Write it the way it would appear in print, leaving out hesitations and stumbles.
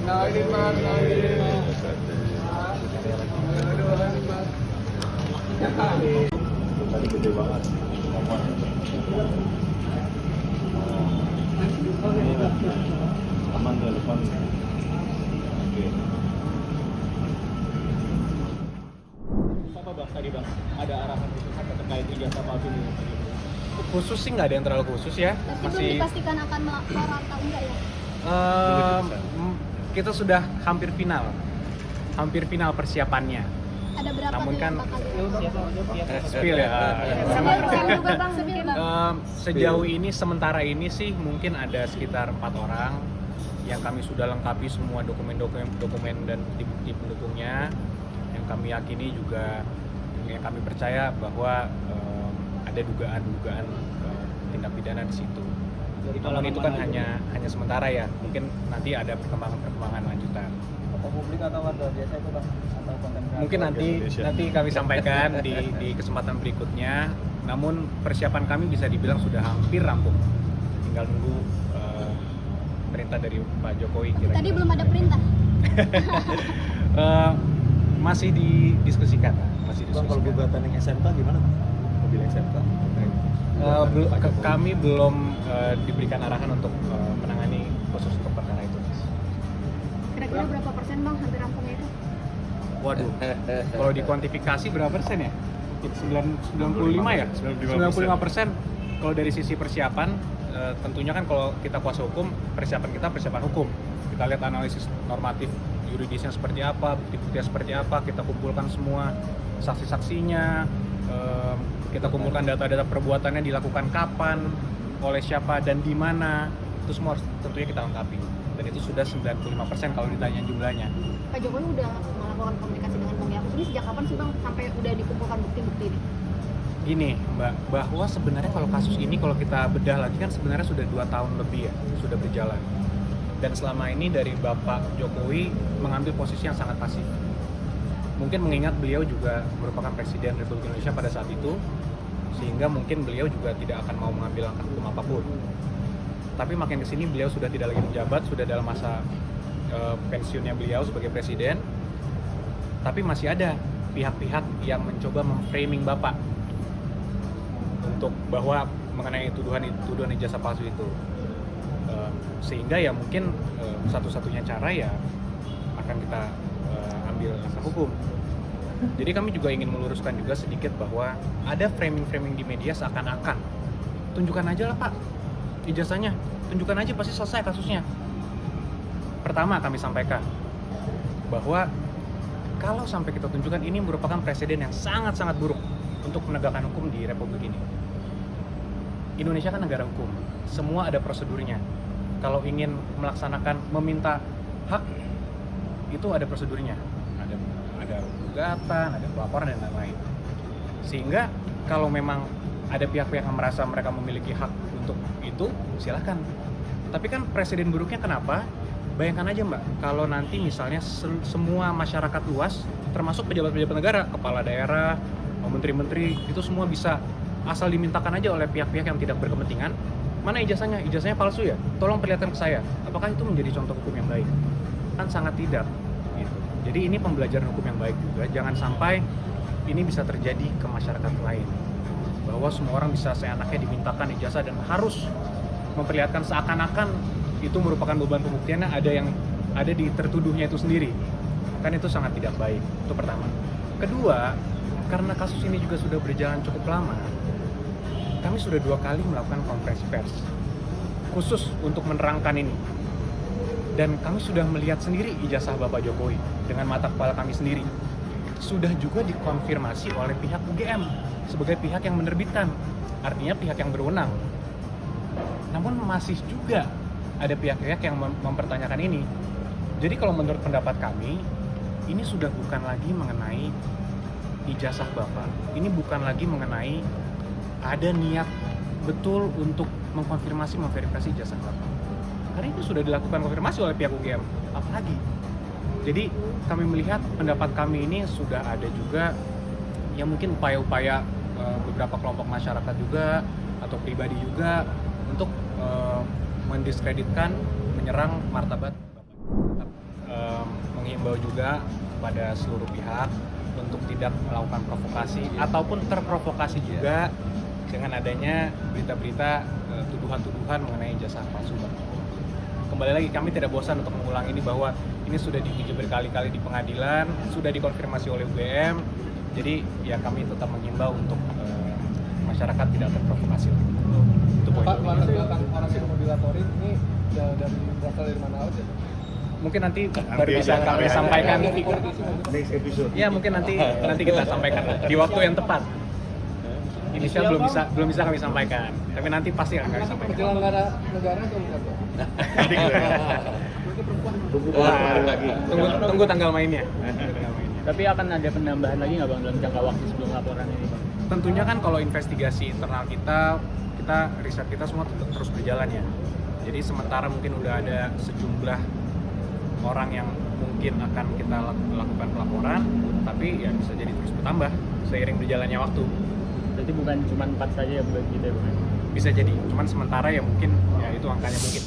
Kenalin Mas, kenalin. Tadi gede banget. Ini lah. Aman tuh depan. Oke. Apa Bang tadi Bang? Ada arahan khusus apa terkait ijazah palsu ini? Khusus sih nggak ada yang terlalu khusus ya. Tapi belum dipastikan akan melapor atau enggak ya? Kita sudah hampir final persiapannya. Ada berapa Namun tuh kan yang bakal spill ya. Spill juga Bang, spill Bang. Sejauh ini sementara ini sih mungkin ada sekitar 4 orang yang kami sudah lengkapi semua dokumen dan bukti pendukungnya, yang kami yakini juga, yang kami percaya bahwa ada dugaan tindak pidana di situ. Namun itu kan hanya sementara ya, mungkin nanti ada perkembangan lanjutan. Tokoh publik atau warga biasa itu Bang? Atau konten kreator? Mungkin nanti kami sampaikan di kesempatan berikutnya. Namun persiapan kami bisa dibilang sudah hampir rampung. Tinggal nunggu perintah dari Pak Jokowi kira-kira. Tadi belum ada perintah. Masih didiskusikan. Bang, kalau gugatan yang SMK gimana? Mobil SMK. Kami belum diberikan arahan untuk menangani khusus untuk perkara itu. Kira-kira berapa persen Bang hampir rampungnya itu? Waduh, kalau dikuantifikasi berapa persen ya? 95 ya? 95%. Kalau dari sisi persiapan, tentunya kan kalau kita kuasa hukum, persiapan hukum. Kita lihat analisis normatif yuridisnya seperti apa, bukti-buktinya seperti apa, kita kumpulkan semua saksi-saksinya, kita kumpulkan data-data perbuatannya dilakukan kapan, oleh siapa dan di mana, itu semua harus tentunya kita lengkapi. Dan itu sudah 95% kalau ditanya jumlahnya. Pak Jokowi udah melakukan komunikasi dengan Bang Yakub ini sejak kapan sih Bang sampai udah dikumpulkan bukti-bukti ini? Gini Mbak, bahwa sebenarnya kalau kasus ini kalau kita bedah lagi kan sebenarnya sudah 2 tahun lebih ya, sudah berjalan. Dan selama ini dari Bapak Jokowi mengambil posisi yang sangat pasif. Mungkin mengingat beliau juga merupakan Presiden Republik Indonesia pada saat itu, sehingga mungkin beliau juga tidak akan mau mengambil langkah hukum apapun. Tapi makin kesini beliau sudah tidak lagi menjabat, sudah dalam masa pensiunnya beliau sebagai Presiden. Tapi masih ada pihak-pihak yang mencoba memframing Bapak untuk bahwa mengenai tuduhan ijazah palsu itu. Sehingga ya mungkin satu-satunya cara ya akan kita ambil langkah hukum. Jadi kami juga ingin meluruskan juga sedikit bahwa ada framing-framing di media seakan-akan tunjukkan aja lah Pak ijazahnya, tunjukkan aja pasti selesai kasusnya. Pertama kami sampaikan bahwa kalau sampai kita tunjukkan ini merupakan presiden yang sangat-sangat buruk untuk penegakan hukum di Republik ini. Indonesia kan negara hukum, semua ada prosedurnya. Kalau ingin melaksanakan, meminta hak, itu ada prosedurnya. Ada gugatan, ada pelaporan, dan lain-lain. Sehingga kalau memang ada pihak-pihak yang merasa mereka memiliki hak untuk itu, silakan. Tapi kan presiden buruknya kenapa? Bayangkan aja Mbak, kalau nanti misalnya semua masyarakat luas, termasuk pejabat-pejabat negara, kepala daerah, menteri-menteri, itu semua bisa asal dimintakan aja oleh pihak-pihak yang tidak berkepentingan, mana ijazahnya? Ijazahnya palsu ya? Tolong perlihatkan ke saya. Apakah itu menjadi contoh hukum yang baik? Kan sangat tidak. Gitu. Jadi ini pembelajaran hukum yang baik juga. Jangan sampai ini bisa terjadi ke masyarakat lain. Bahwa semua orang bisa seenaknya dimintakan ijazah dan harus memperlihatkan seakan-akan itu merupakan beban pembuktiannya ada di tertuduhnya itu sendiri. Kan itu sangat tidak baik. Itu pertama. Kedua, karena kasus ini juga sudah berjalan cukup lama, kami sudah 2 kali melakukan konferensi pers khusus untuk menerangkan ini. Dan kami sudah melihat sendiri ijazah Bapak Jokowi dengan mata kepala kami sendiri. Sudah juga dikonfirmasi oleh pihak UGM sebagai pihak yang menerbitkan, artinya pihak yang berwenang. Namun masih juga ada pihak-pihak yang mempertanyakan ini. Jadi kalau menurut pendapat kami, ini sudah bukan lagi mengenai ijazah Bapak. Ini bukan lagi mengenai ada niat betul untuk memverifikasi ijazah Bapak. Karena itu sudah dilakukan konfirmasi oleh pihak UGM. Apalagi? Jadi kami melihat pendapat kami ini sudah ada juga ya mungkin upaya-upaya beberapa kelompok masyarakat juga atau pribadi juga untuk mendiskreditkan, menyerang martabat Bapak. menghimbau juga kepada seluruh pihak untuk tidak melakukan provokasi ataupun terprovokasi juga dengan adanya berita-berita tuduhan-tuduhan mengenai ijazah palsu, Bang. Kembali lagi, kami tidak bosan untuk mengulang ini bahwa ini sudah diuji berkali-kali di pengadilan, sudah dikonfirmasi oleh UGM. Jadi ya kami tetap menghimbau untuk masyarakat tidak terprovokasi. Itu poin. Pak, orang yang mau dilaporin ini dari berasal dari mana aja? Mungkin nanti baru bisa kami sampaikan. Next episode. Ya mungkin nanti kita sampaikan di waktu yang tepat. Inisial belum bisa kami sampaikan, tapi nanti pasti akan kami sampaikan. Penyelenggara negara atau bukan? Tunggu tanggal mainnya. Tapi akan ada penambahan lagi nggak Bang dalam jangka waktu sebelum laporan ini Bang? Tentunya kan kalau investigasi internal kita riset kita semua tetap terus berjalan ya. Jadi sementara mungkin udah ada sejumlah orang yang mungkin akan kita lakukan pelaporan, tapi ya bisa jadi terus bertambah seiring berjalannya waktu. Berarti bukan cuma 4 saja ya begitu ya Bang? Bisa jadi, cuman sementara ya mungkin ya itu angkanya mungkin.